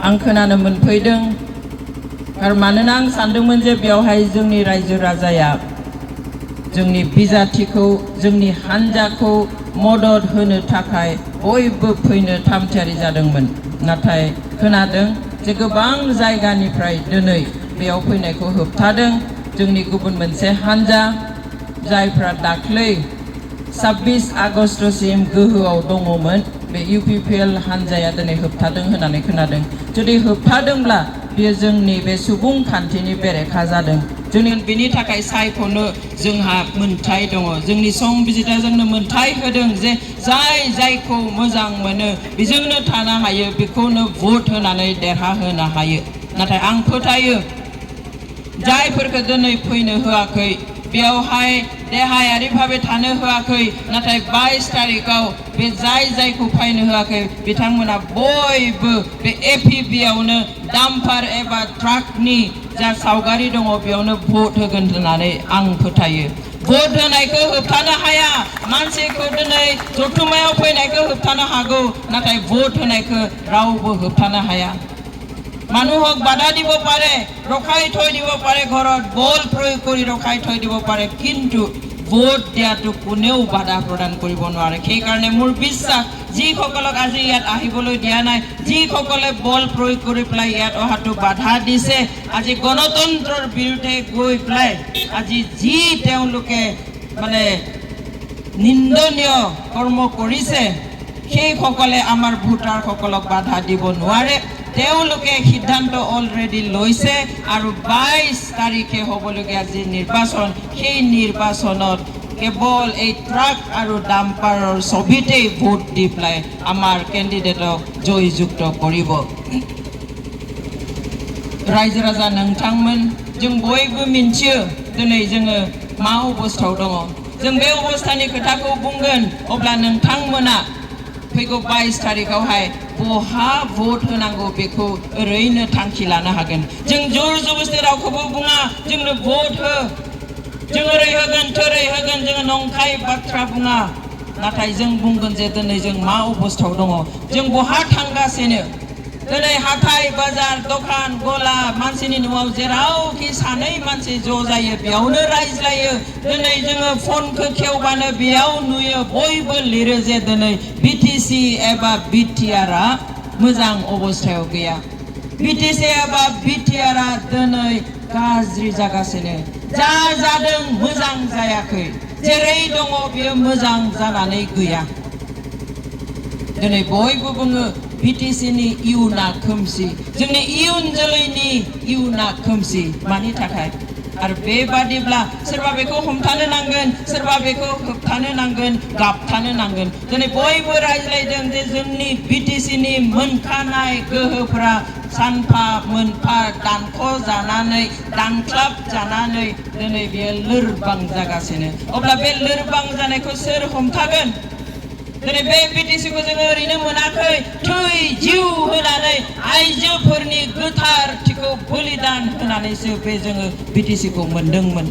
आं खोनानो मोनफैदों आरो मानोना आं सानदोंमोन जे बेवहाय जोंनि रायजो राजाया जोंनि बिजाथिखौ जोंनि हान्जाखौ मदद होनो थाखाय बयबो फैनो थामथियारि जादोंमोन नाथाय खोनादों जे गोबां जायगानिफ्राय दिनै बेयाव फैनायखौ होबथादों जोंनि गुबुन मोनसे हान्जा जायफ्रा दाख्लै 26 आगस्टसिम गोहोआव दङमोन बे UPPL हान्जाया दिनै होबथादों होननानै खोनादों जुदि होबथादोंब्ला बेयो जोंनि बे सुबुंखान्थिनि बेरेखा जादों जोंनि बेनि थाखाय सायख'नो जोंहा मोन्थाय दङ जोंनि संबिजिरा जोंनो मोन्थाय होदों जे जायखौ मोजां मोनो बेजोंनो थानो हायो बेखौनो भट होनानै देरहाहोनो हायो नाथाय आं फोथायो जायफोरखौ दिनै फैनो होआखै बेयावहाय देहायारि भाबे थानो होआखै नाथाय 22 तारिखाव बे जायखौ फैनो होआखै बिथांमोना बयबो बे APB आवनो डाम्पार एबा ट्राकनि जा सावगारि दङ बेयावनो भट होगोन होननानै आं फोथायो भट होनायखौ होबथानो हाया मानसिखौ दिनै जथुमायाव फैनायखौ होबथानो हागौ नाथाय भट होनायखौ रावबो होबथानो हाया মানুহক বাধা দিব পাৰে ৰখাই থৈ দিব পাৰে ঘৰত বল প্ৰয়োগ কৰি ৰখাই থৈ দিব পাৰে কিন্তু ভোট দিয়াটো কোনেও বাধা প্ৰদান কৰিব নোৱাৰে সেই কাৰণে মোৰ বিশ্বাস যিসকলক আজি ইয়াত আহিবলৈ দিয়া নাই যিসকলে বল প্ৰয়োগ কৰি পেলাই ইয়াত অহাটো বাধা দিছে আজি গণতন্ত্ৰৰ বিৰুদ্ধে গৈ পেলাই আজি যি তেওঁলোকে মানে নিন্দনীয় কৰ্ম কৰিছে সেইসকলে আমাৰ ভোটাৰসকলক বাধা দিব নোৱাৰে তেওঁলোকে সিদ্ধান্ত অলৰেডি লৈছে আৰু 22 তাৰিখে হ'বলগীয়া যি নিৰ্বাচন সেই নিৰ্বাচনত কেৱল এই ট্ৰাক আৰু ডাম্পাৰৰ ছবিতেই ভোট দি পেলাই আমাৰ কেণ্ডিডেটক জয়যুক্ত কৰিব रायजो राजा नोंथांमोन जों बयबो मिन्थियो दिनै जोङो मा अबस्थायाव दङ जों बे अबस्थानि खोथाखौ बुंगोन अब्ला नोंथांमोना फैगौ 22 तारिखावहाय बहा भट होनांगौ बेखौ ओरैनो थांखि लानो हागोन जों जोर जबरदस्ति रावखौबो बुङा जोंनो भट हो जों ओरै होगोन थोरै होगोन जों नंखाय बाथ्रा बुङा नाथाय जों बुंगोन जे दिनै जों मा अबस्थायाव दङ जों बहा थांगासिनो दिनै हाथाय बाजार दखान गला मानसिनि न'आव जेरावखि सानै मानसि ज' जायो बेयावनो रायज्लायो दिनै जोङो फनखौ खेवबानो बेयाव नुयो बयबो लिरो जे दिनै BTC एबा BTR आ मोजां अबस्थायाव गैया BTC एबा BTR आ दिनै गाज्रि जागासिनो जा जादों मोजां जायाखै जेरै दङ बेयो मोजां जानानै गैया दिनै बयबो बुङो BTC नि इयुना खोमसि जोंनि इयुन जोलैनि इयुना खोमसि मानि थाखाय आरो बेबादिब्ला सोरबा बेखौ हमथानो नांगोन सोरबा बेखौ होबथानो नांगोन गाबथानो नांगोन दिनै बयबो रायज्लायदों जे जोंनि BTC नि मोनखानाय गोहोफोरा सानफा मोनफा दानख' जानानै दानख्लाब जानानै दिनै बेयो लोरबां जागासिनो अब्ला बे लोरबां जानायखौ सोर हमथागोन दिनै बे BTC खौ जोङो ओरैनो मोनाखै थै जिउ होनानै आइजोफोरनि गोथारथिखौ बलिदान होनानैसो बे जोङो BTC खौ मोनदोंमोन